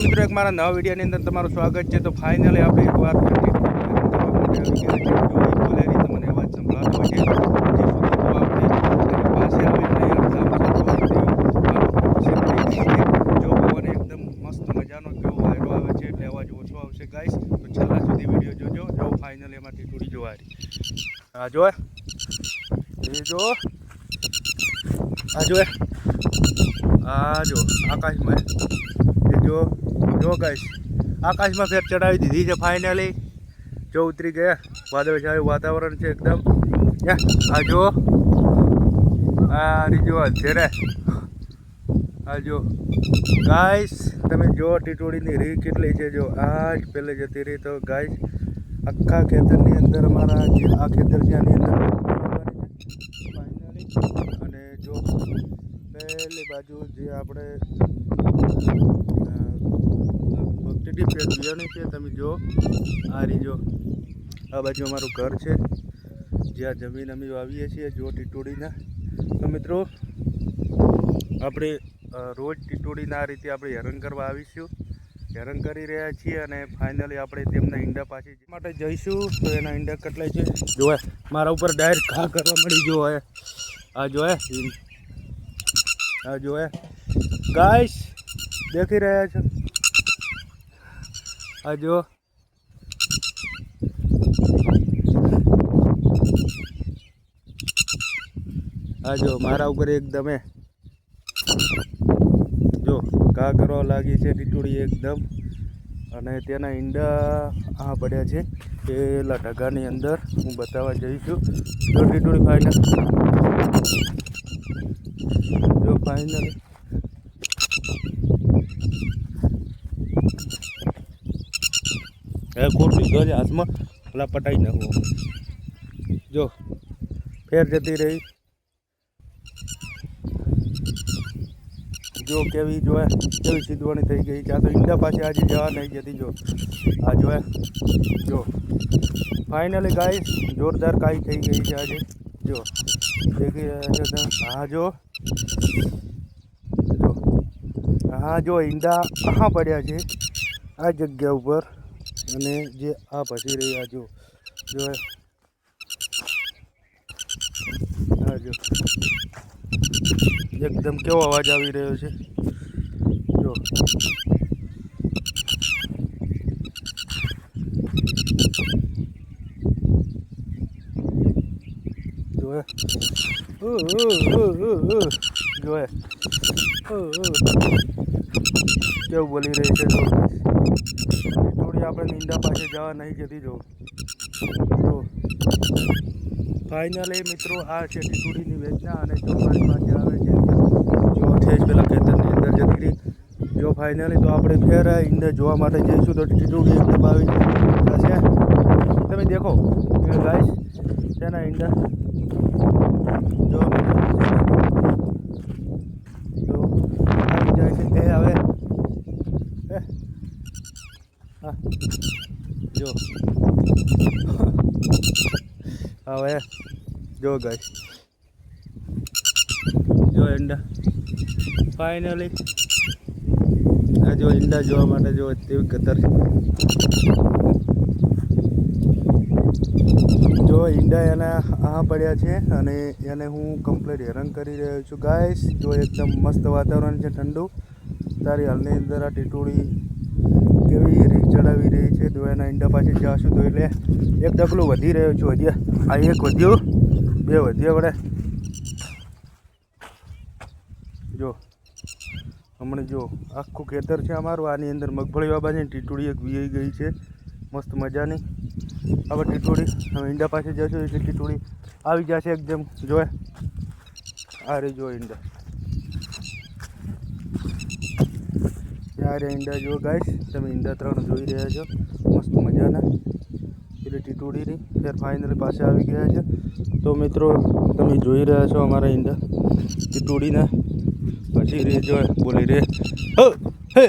મિત્રો એક મારા નવા વિડીયોની અંદર તમારું સ્વાગત છે। તો ફાઇનલી આપણે એક વાત તમને અવાજ સંભળાતો છે પાસે જો પવન એકદમ મસ્ત મજાનો કેવો વાયરો આવે છે એટલે અવાજ ઓછો આવશે ગાઈસ। તો છેલ્લા સુધી વિડીયો જોજો। જો ફાઇનલી એમાંથી થોડી જોવારી આ જો એ જો આ જો આકાશમાં જો ગાઈસ આકાશમાં ફેર ચડાવી દીધી છે ફાઇનલી। જો ઉતરી ગયા વાદળછાયું વાતાવરણ છે એકદમ। આ જો આ રીજો અત્યારે આ જો ગાઈસ તમે જો ટીટોડીની રી કેટલી છે। જો આ જ પહેલે જતી રહી તો ગાઈસ આખા ખેતરની અંદર અમારા જે આ ખેતર છે આની અંદર ફાઇનલી। અને જો પહેલી બાજુ જે આપણે ભક્તિની છે તમે જો આ રીજો આ બાજુ અમારું ઘર છે જ્યાં જમીન અમે વાવીએ છીએ જો ટીટોડીના। તો મિત્રો આપણે રોજ ટીટોડીના આ રીતે આપણે હેરાન કરવા આવીશું, હેરાન કરી રહ્યા છીએ। અને ફાઇનલી આપણે તેમના ઈંડા પાછી માટે જઈશું। તો એના ઈંડા કેટલાય છે જોવે મારા ઉપર ડાયરેક્ટ ઘા કરવા મળી જો આ જોએ ગાઈસ દેખી રહ્યા છો આ જો મારા ઉપર એકદમ જો ઘા કરવા લાગી છે ટીટોડી એકદમ। અને તેના ઈંડા આ પડ્યા છે પેલા ઢગાની અંદર હું બતાવવા જઈશું। જો ટીટોડી ફાઇનલી કોટ લીધો છે હાથમાં પેલા પટાઈ નાખવો જો ફેર જતી રહી જો કેવી સીધવાની થઈ ગઈ છે। આ તો ઈંડા પાસે આજે જવા નહીં જતી જો આ જો ફાઇનલી ગાઈસ જોરદાર કાઈ થઈ ગઈ છે આજે જો દેખી રહ્યા છો જો ઈંડા કहाँ પડ્યા છે આ જગ્યા ઉપર। અને જે આ પછી રહ્યા જો એકદમ કેવો અવાજ આવી રહ્યો છે જો કેવું બોલી રહી છે જો થોડી આપણે ઈંડા પાસે જવા નહીં જતી જો ફાઇનલી મિત્રો આ છે ટીટોડીની વેચના। અને જો મારી પાસે આવે છે જો છે પેલા ખેતરની અંદર જતી રહી જો ફાઇનલી। તો આપણે ફેર ઈંડા જોવા માટે જઈશું। તો ટીટોડી એકદમ આવી જશે તમે દેખો ગાઈસ તેના ઈંડા જો આવી જાય છે એ હવે હવે જો ગાઈસ જો ઈંડા ફાઇનલી આ જો ઈંડા જોવા માટે જો તેવી કતર જો ઈંડા એના આ પડ્યા છે અને એને હું કમ્પ્લીટ હેરાન કરી રહ્યો છું ગાઈસ। જો એકદમ મસ્ત વાતાવરણ છે ઠંડુ। તારી હાલની અંદર આ ટીટોડી કેવી રીત ચડાવી રહી છે તો એના ઈંડા પાછી જશું તો એટલે એક ડગલું વધી રહ્યો છું હજી આ એક વધ્યું બે વધ્યા વડે જો હમણાં જો આખું ખેતર છે અમારું આની અંદર મગફળી વાબા છે ટીટોડી એક વીઈ ગઈ છે મસ્ત મજાની। હવે ટીટોડી હવે ઈંડા પાસે જશું એટલે ટીટોડી આવી જશે એકદમ જોએ આ રહી જો ઈંડા ત્યારે ઈંડા જો ગાઈસ તમે ઈંડા 3 જોઈ રહ્યા છો મસ્ત મજાના એટલે ટીટોડીની ફેર ફાઇનલી પાસે આવી ગયા છે। તો મિત્રો તમે જોઈ રહ્યા છો અમારા ઈંડા ટીટોડીના પછી રે જો બોલી રે હે